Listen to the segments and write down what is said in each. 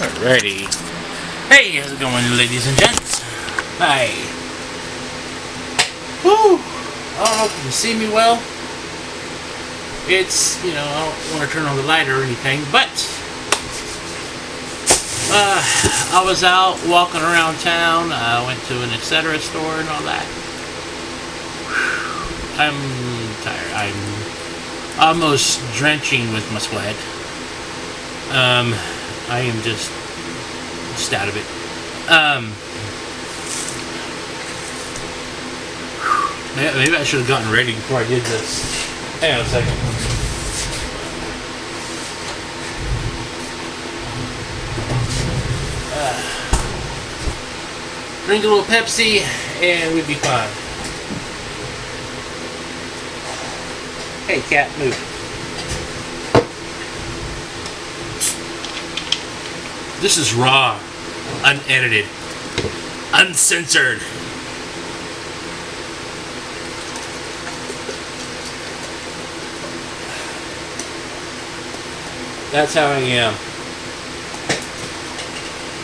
Alrighty. Hey, how's it going, ladies and gents? Hi. Woo! I don't know if you can see me well. It's, I don't want to turn on the light or anything, but I was out walking around town. I went to an etc. store and all that. I'm tired. I'm almost drenching with my sweat. I am just out of it. Maybe I should have gotten ready before I did this. Hang on a second. Drink a little Pepsi and we'd be fine. Hey, cat, move. This is raw, unedited, uncensored. That's how I am.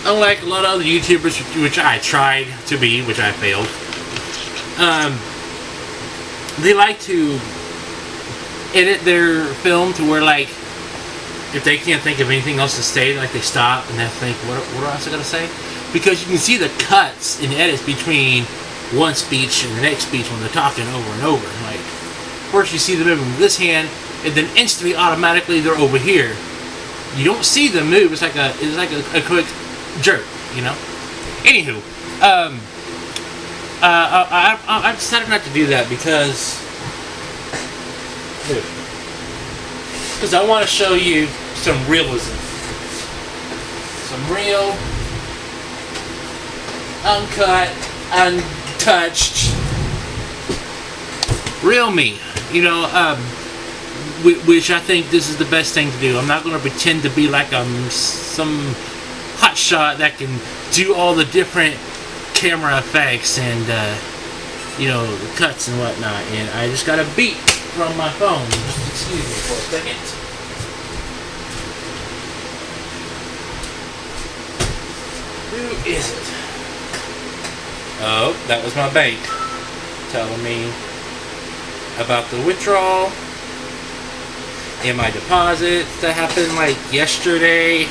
Unlike a lot of other YouTubers, which I tried to be, which I failed, they like to edit their film to where, like, if they can't think of anything else to say, like, they stop and they think, what else I gotta say? Because you can see the cuts and edits between one speech and the next speech when they're talking over and over. Like, first you see them moving with this hand, and then instantly, automatically, they're over here. You don't see them move. It's like a quick jerk, Anywho, I decided not to do that because I want to show you some realism, some real, uncut, untouched, real me. Which I think this is the best thing to do. I'm not going to pretend to be like I'm some hotshot that can do all the different camera effects and the cuts and whatnot. And I just got a beat from my phone. Just excuse me for a second. Who is it? Oh, that was my bank telling me about the withdrawal and my deposit that happened like yesterday.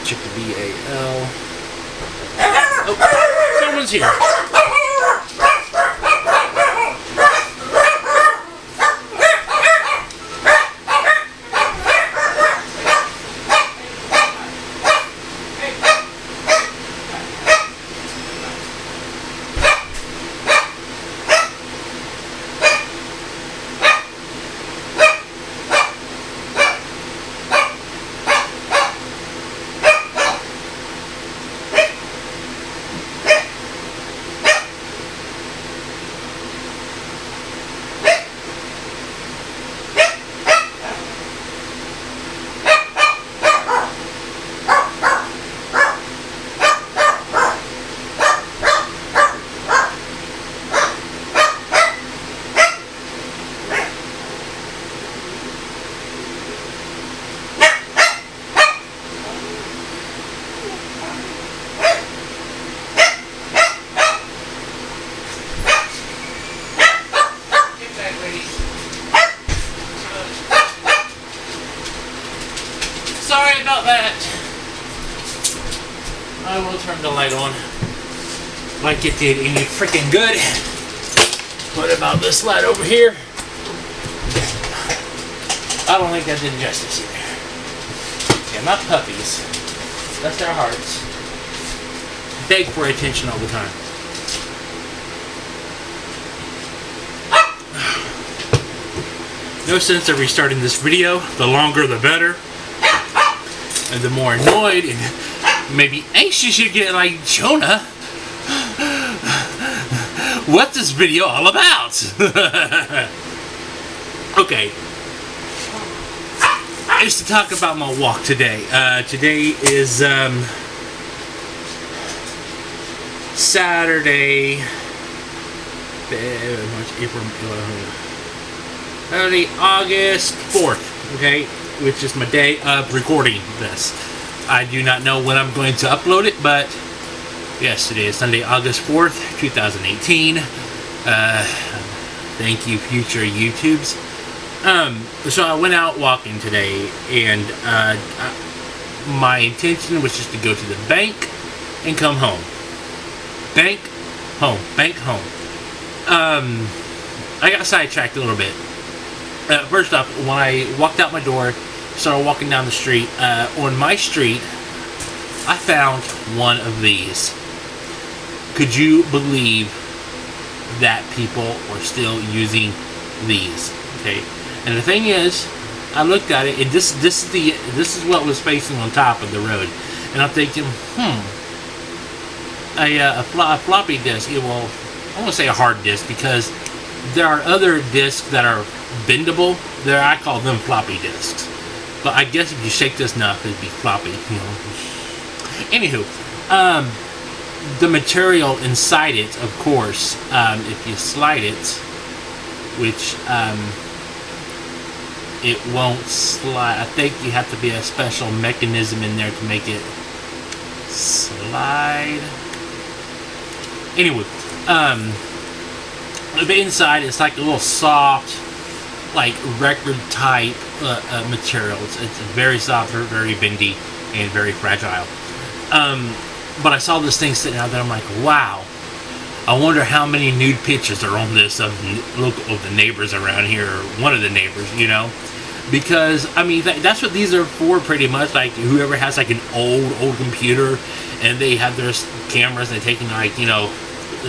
Check the BAL. Oh, someone's here. Sorry about that. I will turn the light on like it did any freaking good. What about this light over here? I don't think that did justice either. Yeah, my puppies, that's their hearts, beg for attention all the time. No sense of restarting this video. The longer the better. And the more annoyed and maybe anxious you get, like, Jonah, what's this video all about? Okay. I used to talk about my walk today. Today is Saturday, March, April, early August 4th, okay, which is my day of recording this. I do not know when I'm going to upload it, but yes, today is Sunday, August 4th, 2018. Thank you, future YouTubes. So I went out walking today, and my intention was just to go to the bank and come home. Bank, home. Bank, home. I got sidetracked a little bit. First off, when I walked out my door, started walking down the street, on my street, I found one of these. Could you believe that people are still using these? Okay, and the thing is, I looked at it, and this is what was facing on top of the road, and I'm thinking, a floppy disk. Well, I won't say a hard disk because there are other disks that are bendable. I call them floppy disks. But I guess if you shake this enough, it'd be floppy. Anywho, the material inside it, of course, if you slide it, which it won't slide. I think you have to be a special mechanism in there to make it slide. Anyway, the inside is like a little soft, like record type material. It's very soft, very bendy, and very fragile. But I saw this thing sitting out there. I'm like, wow. I wonder how many nude pictures are on this of the neighbors around here, or one of the neighbors, because I mean that's what these are for, pretty much. Like whoever has like an old computer, and they have their cameras, and they're taking like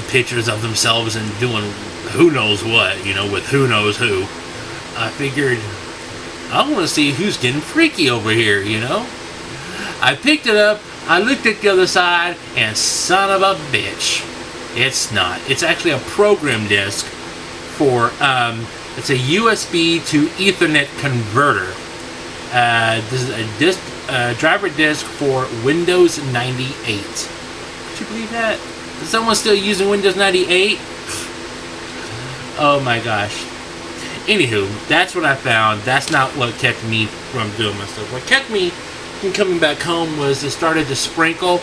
pictures of themselves and doing who knows what, with who knows who. I figured I want to see who's getting freaky over here, I picked it up, I looked at the other side, and son of a bitch, it's not. It's actually a program disk for, it's a USB to Ethernet converter. This is a disk, driver disk for Windows 98. Could you believe that? Is someone still using Windows 98? Oh my gosh. Anywho, that's what I found. That's not what kept me from doing my stuff. What kept me from coming back home was it started to sprinkle.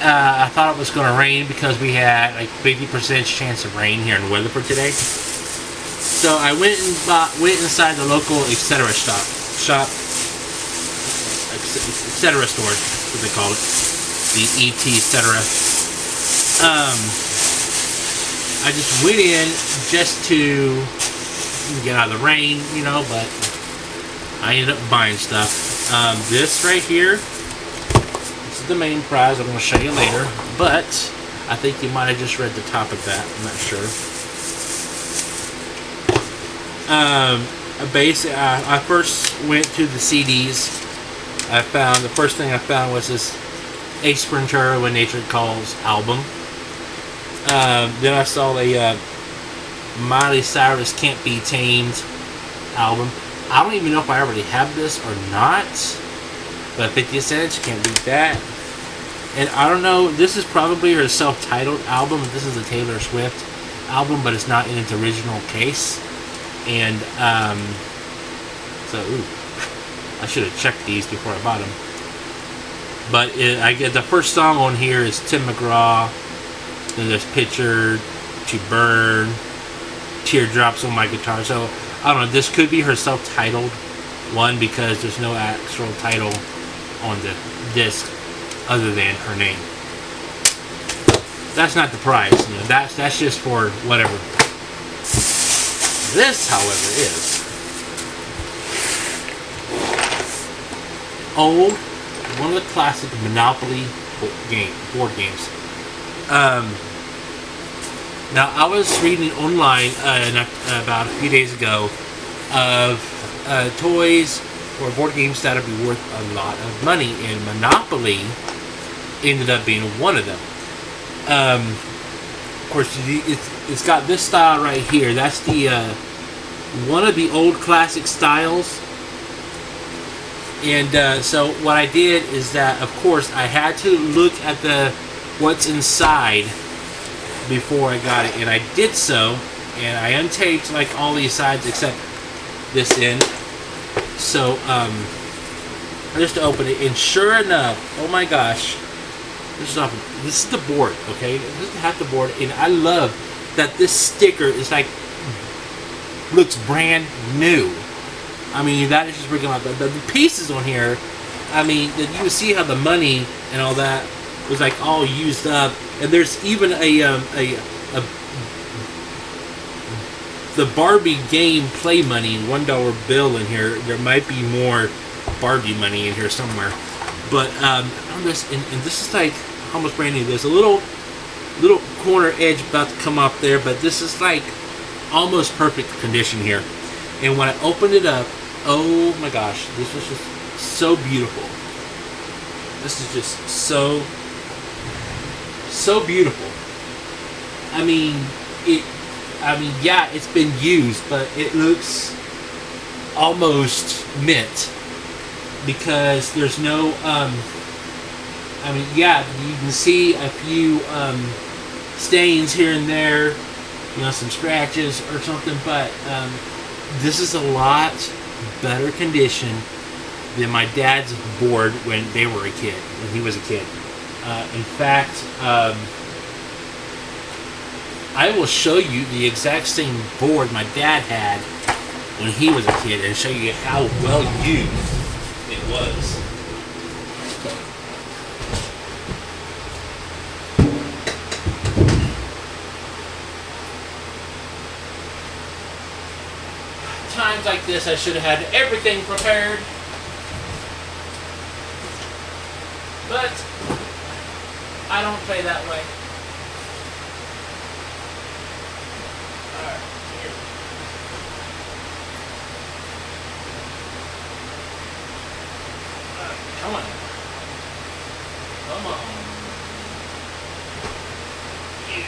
I thought it was going to rain because we had like 50% chance of rain here in Weatherford today. So I went inside the local etc. shop, etc. store, what they call it, the ET etc. I just went in just to get out of the rain, but I ended up buying stuff. This right here, this is the main prize. I'm going to show you later, but I think you might have just read the top of that. I'm not sure. I first went to the CDs. The first thing I found was this Ace Ventura: When Nature Calls album. Then I saw a Miley Cyrus Can't Be Tamed album. I don't even know if I already have this or not, but 50 cents, can't beat that. And I don't know, this is probably her self-titled album. This is a Taylor Swift album, but it's not in its original case. And I should have checked these before I bought them. But I get the first song on here is Tim McGraw. Then there's Picture to Burn, Teardrops on My Guitar. So I don't know, this could be her self-titled one because there's no actual title on the disc other than her name. That's not the prize, that's just for whatever. This, however, is old, one of the classic Monopoly board games. Now, I was reading online about a few days ago of toys or board games that would be worth a lot of money, and Monopoly ended up being one of them. Of course, it's got this style right here. That's the one of the old classic styles. And so what I did is that, of course, I had to look at what's inside before I got it, and I did so, and I untaped like all these sides except this in. So just to open it, and sure enough, oh my gosh, this is the board, okay? This is half the board, and I love that this sticker is like looks brand new. I mean, that is just freaking out. The pieces on here, I mean, you can see how the money and all that was like all used up, and there's even the Barbie game play money $1 bill in here. There might be more Barbie money in here somewhere, but on this, and this is like almost brand new. There's a little corner edge about to come up there, but this is like almost perfect condition here. And when I opened it up, oh my gosh, this was just so beautiful. This is just so beautiful. I mean, yeah, it's been used, but it looks almost mint because there's no I mean, yeah, you can see a few stains here and there, you know, some scratches or something, but this is a lot better condition than my dad's board when he was a kid. In fact, I will show you the exact same board my dad had when he was a kid and show you how well used it was. Times like this, I should have had everything prepared. But I don't play that way. Alright, here. Come on. Come on. You.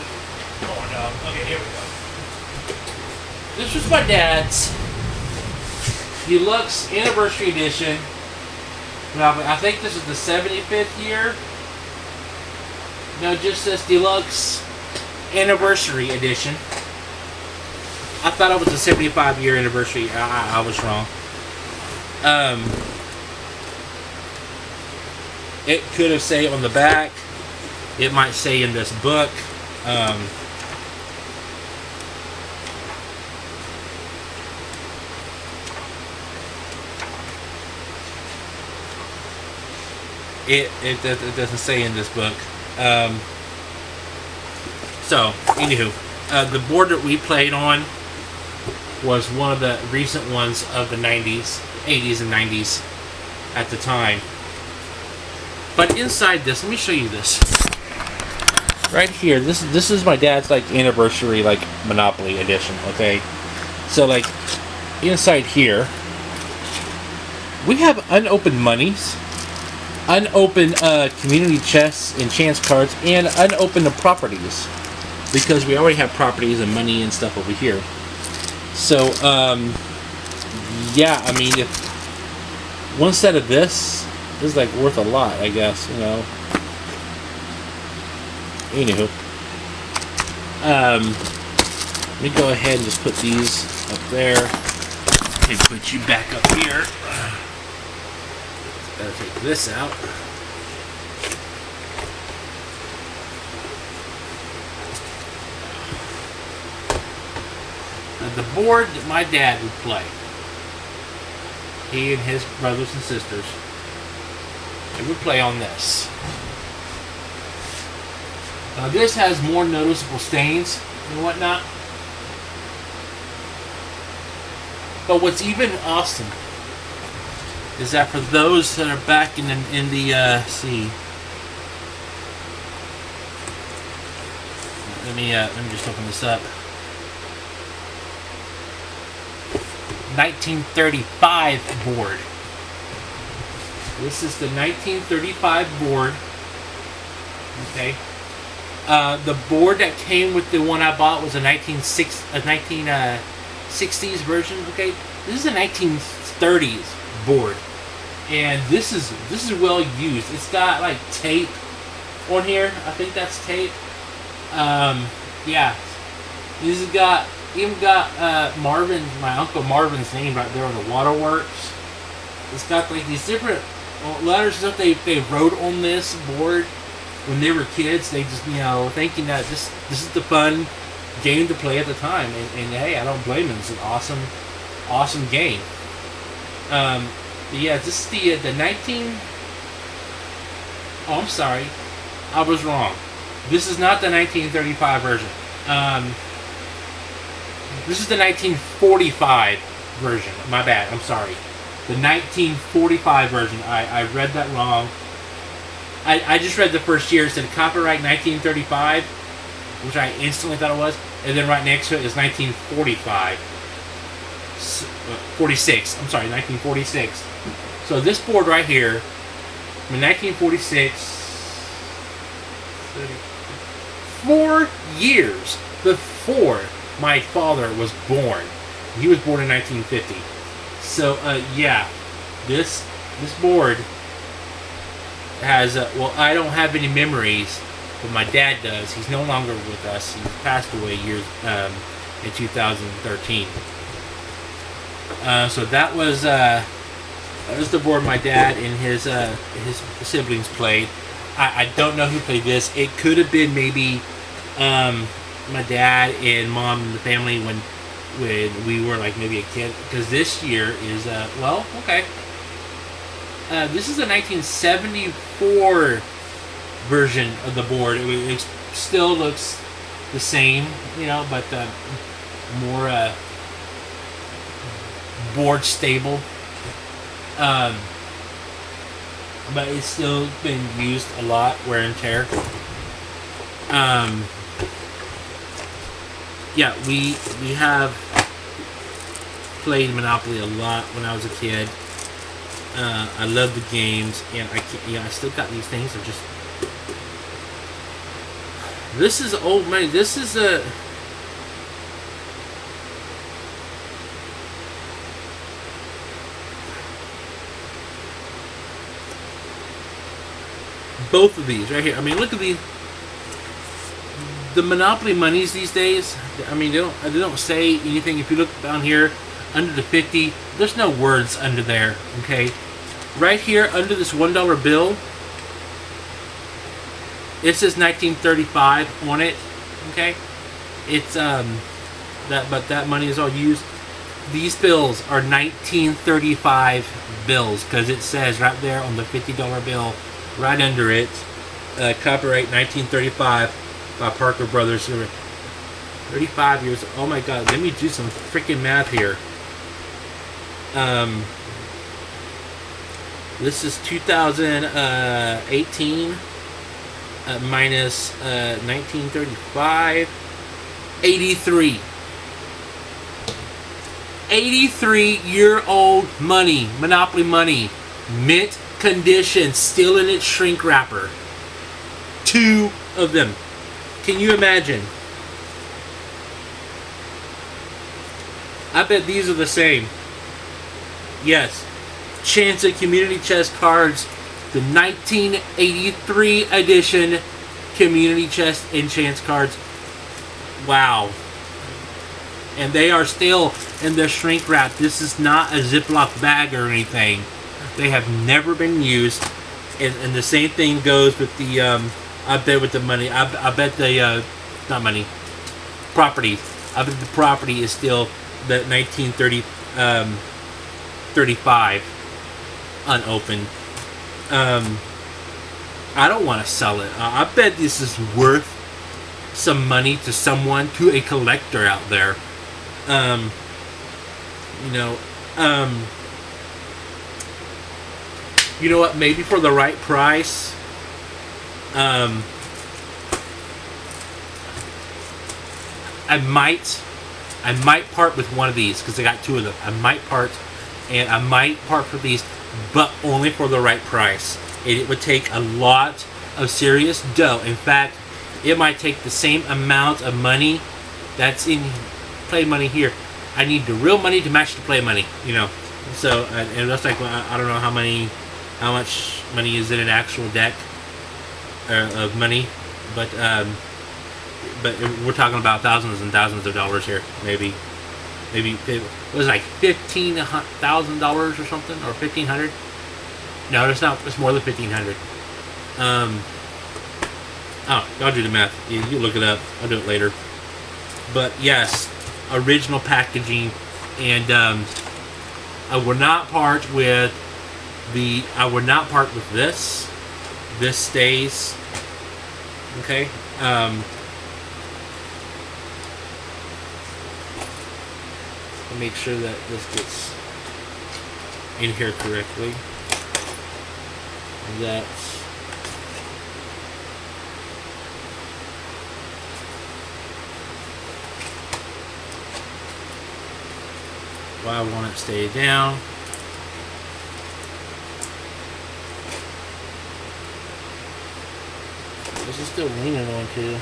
Come on, dog. Okay, here we go. This was my dad's Deluxe Anniversary Edition. Now, I think this is the 75th year. No, just this Deluxe Anniversary Edition. I thought it was a 75-year anniversary. I was wrong. It could have say on the back. It might say in this book. It doesn't say in this book. So, anywho, the board that we played on was one of the recent ones of the 90s, 80s and 90s at the time. But inside this, let me show you this. Right here, this is my dad's like anniversary like Monopoly edition, okay? So like inside here, we have unopened monies, unopened community chests and chance cards, and unopened properties, because we already have properties and money and stuff over here. So yeah, I mean, if one set of this is like worth a lot, I guess, you know. Anywho, let me go ahead and just put these up there and put you back up here. Gotta take this out. Now, the board that my dad would play, he and his brothers and sisters, they would play on this. Now this has more noticeable stains and whatnot. But what's even awesome is that for those that are back in the see, let me just open this up. 1935 board. This is the 1935 board. Okay. The board that came with the one I bought was a 1960s version. Okay, this is a 1930s board, and this is well used. It's got like tape on here. I think that's tape. Yeah, this has got Even got Marvin, my Uncle Marvin's name right there on the waterworks. It's got like these different letters that they wrote on this board when they were kids. They just, thinking that this is the fun game to play at the time. And hey, I don't blame them. It's an awesome game. Yeah, this is the 19... Oh, I'm sorry. I was wrong. This is not the 1935 version. This is the 1945 version. My bad. I'm sorry. The 1945 version. I read that wrong. I just read the first year. It said copyright 1935, which I instantly thought it was. And then right next to it is 1945. 46. I'm sorry, 1946. So this board right here, in 1946, 4 years before my father was born. He was born in 1950. So, yeah, this board has, I don't have any memories, but my dad does. He's no longer with us. He passed away in 2013. So that was the board my dad and his siblings played. I don't know who played this. It could have been maybe my dad and mom and the family when we were like maybe a kid. Because this year is okay. This is the 1974 version of the board. It still looks the same, but more board stable. But it's still been used a lot, wear and tear. Yeah, we have played Monopoly a lot when I was a kid. I love the games, and I still got these things. They're just... This is old money. This is a... Both of these right here. I mean, look at the Monopoly monies these days. I mean, they don't say anything. If you look down here under the 50, there's no words under there. Okay, right here under this $1 bill, it says 1935 on it. Okay, it's that money is all used. These bills are 1935 bills because it says right there on the $50 bill. Right under it, copyright 1935 by Parker Brothers. 35 years. Oh my God! Let me do some freaking math here. This is 2018 minus 1935. 83. 83-year-old money, Monopoly money, mint condition, still in its shrink wrapper. 2 of them. Can you imagine? I bet these are the same. Yes. Chance of Community Chest cards. The 1983 edition Community Chest and Chance cards. Wow. And they are still in their shrink wrap. This is not a Ziploc bag or anything. They have never been used, and the same thing goes with the I bet with the money. I bet the not money, property. I bet the property is still the 1935 unopened. I don't want to sell it. I bet this is worth some money to someone, to a collector out there. You know what? Maybe for the right price, I might part with one of these because I got 2 of them. I might part for these, but only for the right price. It would take a lot of serious dough. In fact, it might take the same amount of money that's in play money here. I need the real money to match the play money. So and that's like I don't know how much money is in an actual deck of money, but but we're talking about thousands and thousands of dollars here. Maybe it was like $15,000 or something, or 1,500. No, it's not. It's more than 1,500. I'll do the math. You look it up. I'll do it later. But yes, original packaging, and I would not part with this. This stays. Okay. Make sure that this gets in here correctly. That's why I want it to stay down. This is still leaning on too.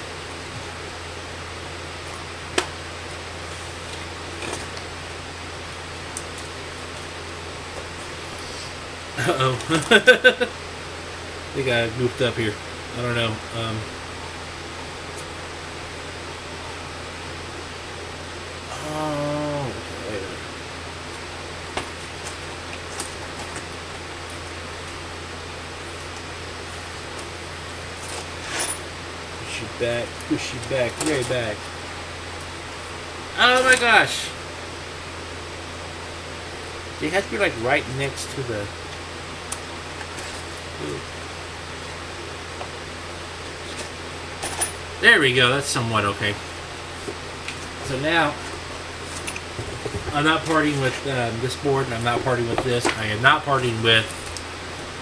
Uh-oh. I think I goofed up here. I don't know. Okay. Push you back, way back. Oh my gosh! They have to be like right next to the. There we go. That's somewhat okay. So now, I'm not parting with this board, and I'm not parting with this. I am not parting with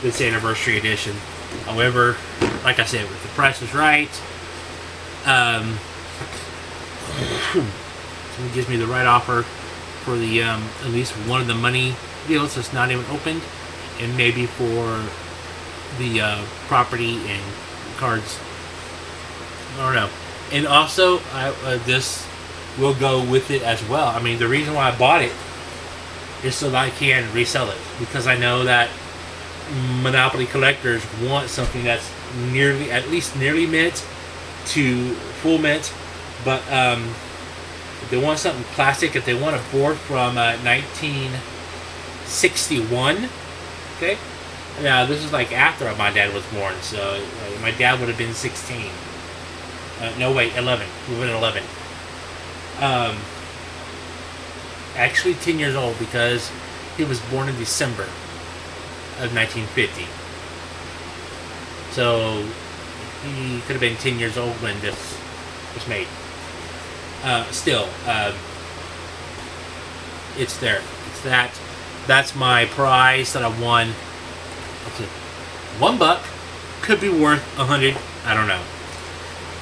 this anniversary edition. However, like I said, if the price is right, it gives me the right offer for the at least one of the money deals that's not even opened, and maybe for the property and cards. I don't know. And also, this will go with it as well. I mean, the reason why I bought it is so that I can resell it, because I know that Monopoly collectors want something that's at least nearly mint to full mint, but if they want something classic, if they want a board from 1961, okay. Now this is like after my dad was born, so my dad would have been 16. No, wait, 11. We would have been 11. Actually 10 years old, because he was born in December of 1950. So he could have been 10 years old when this was made. Still, it's there. It's that. That's my prize that I won. $1 could be worth 100. I don't know.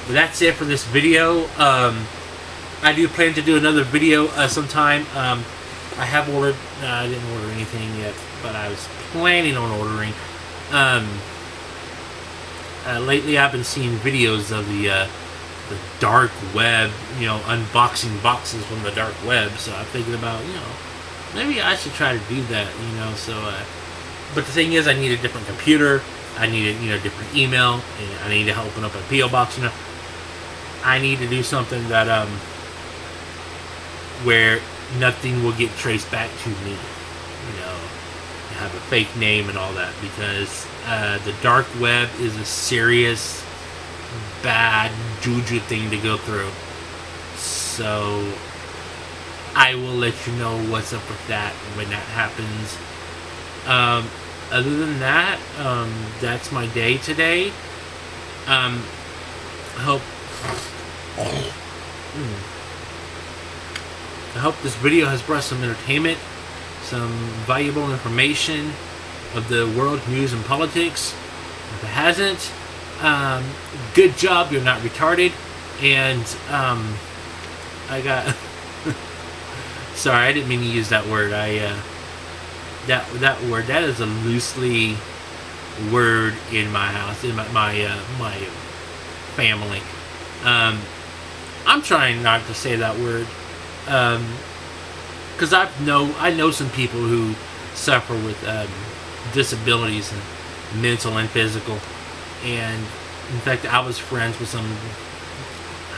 But that's it for this video. I do plan to do another video sometime. I have ordered. I didn't order anything yet, but I was planning on ordering. Lately, I've been seeing videos of the dark web. Unboxing boxes from the dark web. So I'm thinking about, maybe I should try to do that. So. But the thing is, I need a different computer. I need a different email. And I need to open up a PO box. I need to do something that where nothing will get traced back to me. Have a fake name and all that, because the dark web is a serious, bad juju thing to go through. So I will let you know what's up with that when that happens. Other than that, that's my day today. I hope this video has brought some entertainment, some valuable information of the world news and politics. If it hasn't, good job, you're not retarded. And I got sorry, I didn't mean to use that word. That word, that is a loosely word in my house, in my family. I'm trying not to say that word, because I know some people who suffer with disabilities, and mental and physical. And in fact, I was friends with some.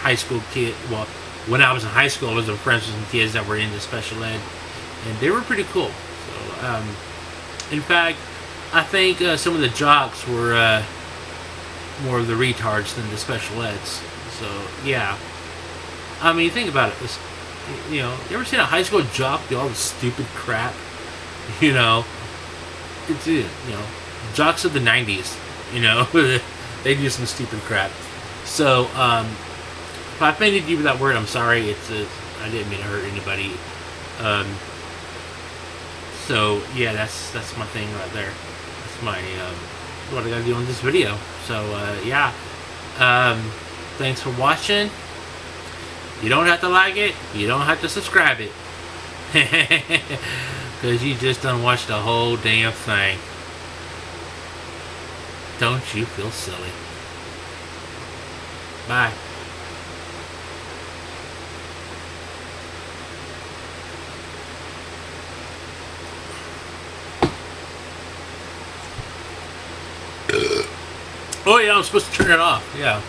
high school kid. Well, when I was in high school, I was friends with some kids that were into special ed, and they were pretty cool. So, in fact, I think some of the jocks were more of the retards than the special eds. So yeah, I mean, think about it. You ever seen a high school jock do all this stupid crap? You know, it's jocks of the '90s. They do some stupid crap. So if I offended you with that word, I'm sorry. I didn't mean to hurt anybody. So yeah, that's my thing right there. That's my what I gotta do on this video. So yeah, thanks for watching. You don't have to like it. You don't have to subscribe it. Because you just done watched the whole damn thing. Don't you feel silly? Bye. Oh yeah, I'm supposed to turn it off. Yeah.